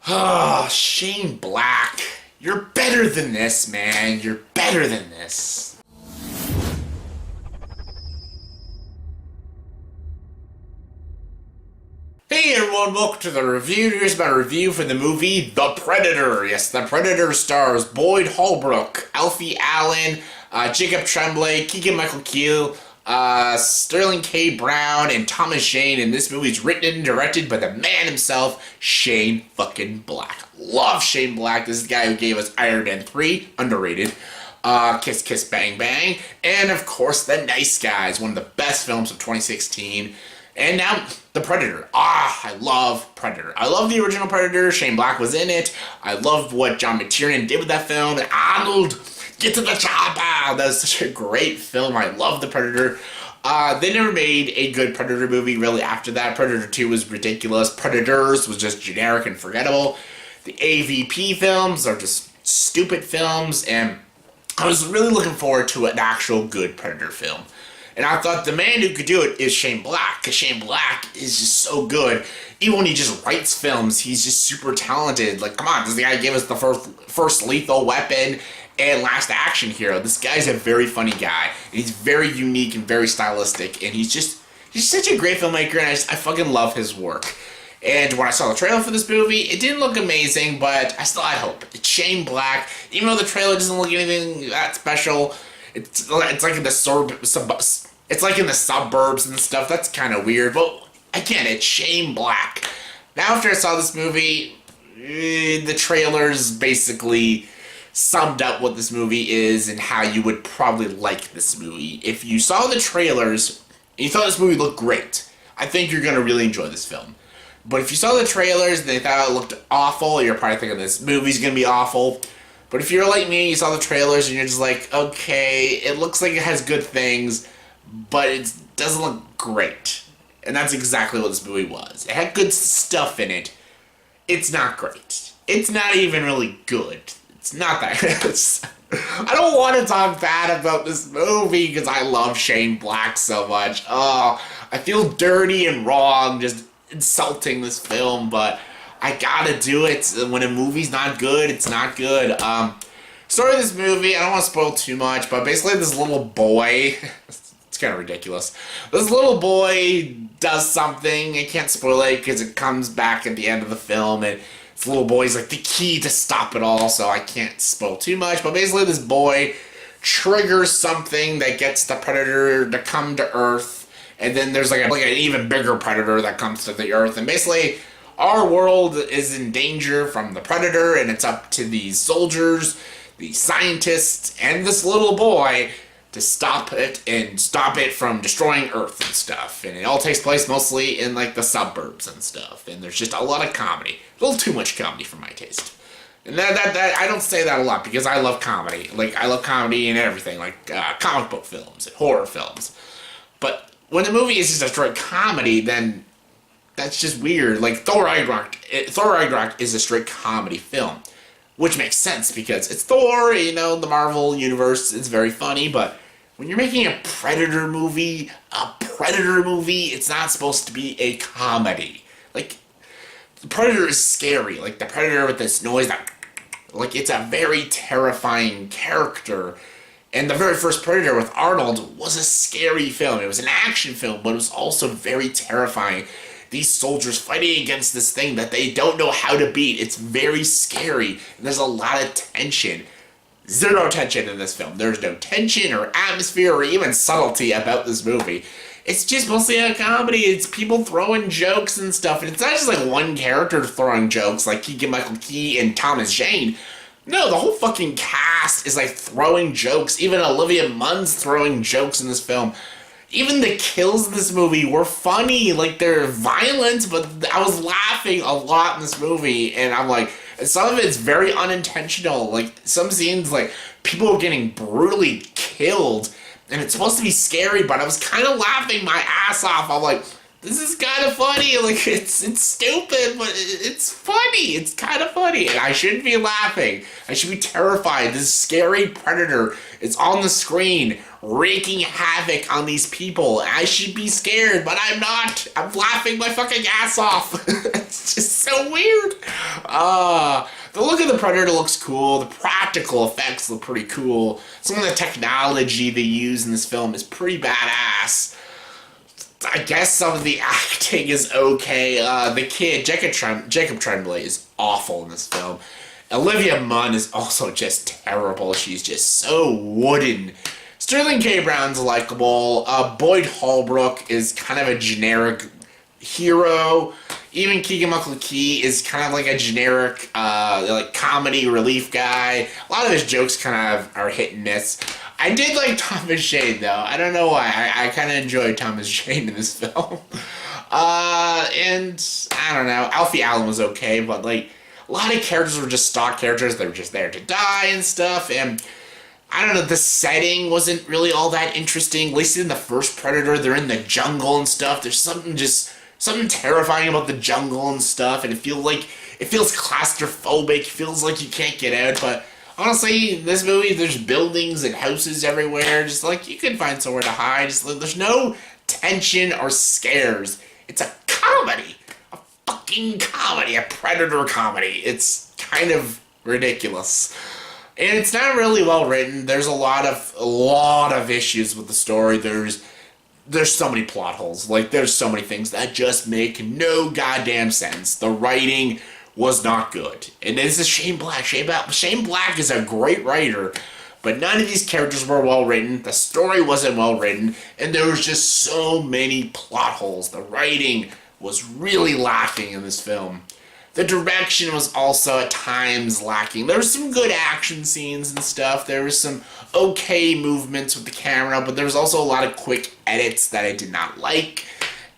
Oh, Shane Black. You're better than this, man. You're better than this. Hey everyone, welcome to the review. Here's my review for the movie The Predator. Yes, The Predator stars Boyd Holbrook, Alfie Allen, Jacob Tremblay, Keegan Michael Key, Sterling K. Brown, and Thomas Jane. And this movie is written and directed by the man himself, Shane fucking Black. Love Shane Black. This is the guy who gave us Iron Man 3, underrated. Kiss Kiss Bang Bang, and of course The Nice Guys, one of the best films of 2016. And now, The Predator. I love Predator. I love the original Predator. Shane Black was in it. I love what John McTiernan did with that film. And Arnold, get to the chopper. That was such a great film. I love The Predator. They never made a good Predator movie really after that. Predator 2 was ridiculous. Predators was just generic and forgettable. The AVP films are just stupid films. And I was really looking forward to an actual good Predator film. And I thought the man who could do it is Shane Black, because Shane Black is just so good. Even when he just writes films, he's just super talented. Like, come on, this guy gave us the first Lethal Weapon and Last Action Hero. This guy's a very funny guy. And he's very unique and very stylistic, and he's such a great filmmaker, and I fucking love his work. And when I saw the trailer for this movie, it didn't look amazing, but I still had hope. It's Shane Black. Even though the trailer doesn't look anything that special, it's like in the it's like in the suburbs and stuff. That's kind of weird. But again, it's Shane Black. Now, after I saw this movie, the trailers basically summed up what this movie is and how you would probably like this movie. If you saw the trailers and you thought this movie looked great, I think you're going to really enjoy this film. But if you saw the trailers and they thought it looked awful, you're probably thinking this movie's going to be awful. But if you're like me, you saw the trailers and you're just like, okay, it looks like it has good things, but it doesn't look great. And that's exactly what this movie was. It had good stuff in it. It's not great. It's not even really good. It's not that good. I don't want to talk bad about this movie because I love Shane Black so much. Oh, I feel dirty and wrong just insulting this film, but I gotta do it. When a movie's not good, it's not good. Story of this movie, I don't want to spoil too much, but basically this little boy, it's kind of ridiculous. This little boy does something, I can't spoil it because it comes back at the end of the film, and this little boy's like the key to stop it all, so I can't spoil too much, but basically this boy triggers something that gets the Predator to come to Earth, and then there's like an even bigger Predator that comes to the Earth, and basically our world is in danger from the Predator, and it's up to these soldiers, these scientists, and this little boy to stop it and stop it from destroying Earth and stuff. And it all takes place mostly in like the suburbs and stuff. And there's just a lot of comedy. A little too much comedy for my taste. And that I don't say that a lot because I love comedy. Like, I love comedy and everything, like comic book films and horror films. But when the movie is just a straight comedy, then that's just weird. Like Thor Ragnarok is a straight comedy film, which makes sense because it's Thor, you know, the Marvel universe, it's very funny, but when you're making a Predator movie, it's not supposed to be a comedy. Like, the Predator is scary. Like, the Predator with this noise, like, it's a very terrifying character. And the very first Predator with Arnold was a scary film. It was an action film, but it was also very terrifying. These soldiers fighting against this thing that they don't know how to beat. It's very scary. And there's a lot of tension. Zero tension in this film. There's no tension or atmosphere or even subtlety about this movie. It's just mostly a comedy. It's people throwing jokes and stuff. And it's not just like one character throwing jokes like Keegan Michael Key and Thomas Jane. No, the whole fucking cast is like throwing jokes. Even Olivia Munn's throwing jokes in this film. Even the kills in this movie were funny. Like, they're violent, but I was laughing a lot in this movie. And I'm like, some of it's very unintentional. Like, some scenes, like, people are getting brutally killed. And it's supposed to be scary, but I was kind of laughing my ass off. I'm like, this is kind of funny. Like, it's stupid, but it's funny. It's kind of funny. And I shouldn't be laughing. I should be terrified. This scary Predator is on the screen, wreaking havoc on these people. I should be scared, but I'm not. I'm laughing my fucking ass off. It's just so weird. The look of the Predator looks cool. The practical effects look pretty cool. Some of the technology they use in this film is pretty badass. I guess some of the acting is okay. The kid, Jacob Tremblay, is awful in this film. Olivia Munn is also just terrible. She's just so wooden. Sterling K. Brown's likable. Boyd Holbrook is kind of a generic hero. Even Keegan Michael Key is kind of like a generic like comedy relief guy. A lot of his jokes kind of are hit and miss. I did like Thomas Jane though. I don't know why. I kind of enjoyed Thomas Jane in this film. And I don't know. Alfie Allen was okay, but like a lot of characters were just stock characters. They were just there to die and stuff. And I don't know, the setting wasn't really all that interesting. At least in the first Predator, they're in the jungle and stuff. There's something terrifying about the jungle and stuff, and it feels claustrophobic. It feels like you can't get out. But honestly, this movie, there's buildings and houses everywhere. Just like you can find somewhere to hide. Just like, there's no tension or scares. It's a comedy, a fucking comedy, a Predator comedy. It's kind of ridiculous. And it's not really well written. There's a lot of issues with the story. There's so many plot holes. Like, there's so many things that just make no goddamn sense. The writing was not good. And this is Shane Black. Shane Black is a great writer, but none of these characters were well written. The story wasn't well written, and there was just so many plot holes. The writing was really lacking in this film. The direction was also at times lacking. There was some good action scenes and stuff. There was some okay movements with the camera, but there was also a lot of quick edits that I did not like.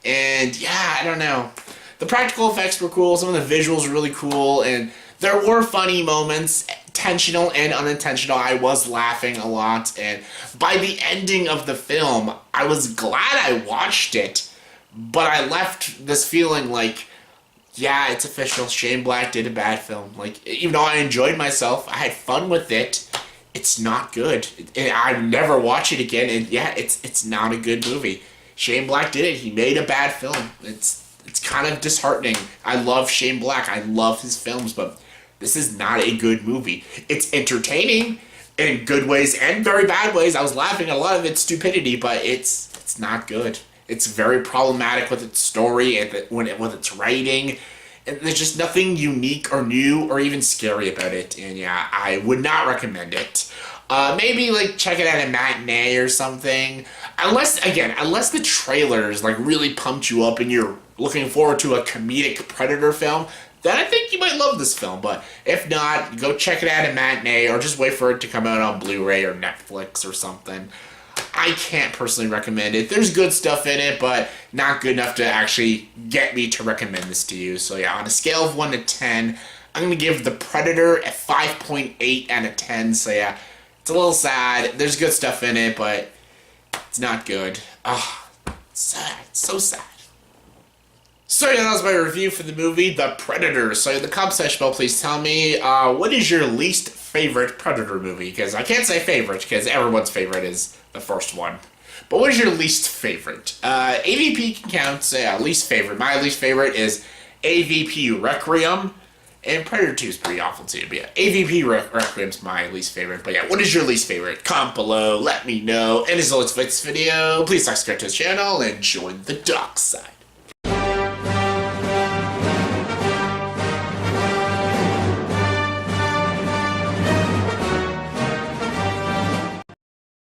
And yeah, I don't know. The practical effects were cool. Some of the visuals were really cool, and there were funny moments, intentional and unintentional. I was laughing a lot, and by the ending of the film, I was glad I watched it, but I left this feeling like, yeah, it's official. Shane Black did a bad film. Like, even though I enjoyed myself, I had fun with it, it's not good. And I'd never watch it again, and yeah, it's not a good movie. Shane Black did it. He made a bad film. It's kind of disheartening. I love Shane Black. I love his films, but this is not a good movie. It's entertaining in good ways and very bad ways. I was laughing at a lot of its stupidity, but it's not good. It's very problematic with its story and with its writing. And there's just nothing unique or new or even scary about it. And yeah, I would not recommend it. Maybe like check it at a matinee or something. Unless the trailers like really pumped you up and you're looking forward to a comedic Predator film, then I think you might love this film. But if not, go check it at a matinee or just wait for it to come out on Blu-ray or Netflix or something. I can't personally recommend it. There's good stuff in it, but not good enough to actually get me to recommend this to you. So yeah, on a scale of 1 to 10, I'm going to give The Predator a 5.8 out of 10. So yeah, it's a little sad. There's good stuff in it, but it's not good. Ah, sad. So sad. So yeah, that was my review for the movie The Predator. So in the comment section below, please tell me, what is your least favorite Predator movie? Because I can't say favorite, because everyone's favorite is the first one. But what is your least favorite? AVP can count, least favorite. My least favorite is AVP Requiem, and Predator 2 is pretty awful too. But yeah, AVP Requiem's my least favorite. But yeah, what is your least favorite? Comment below, let me know. And as always, for this video, please subscribe to this channel and join the dark side.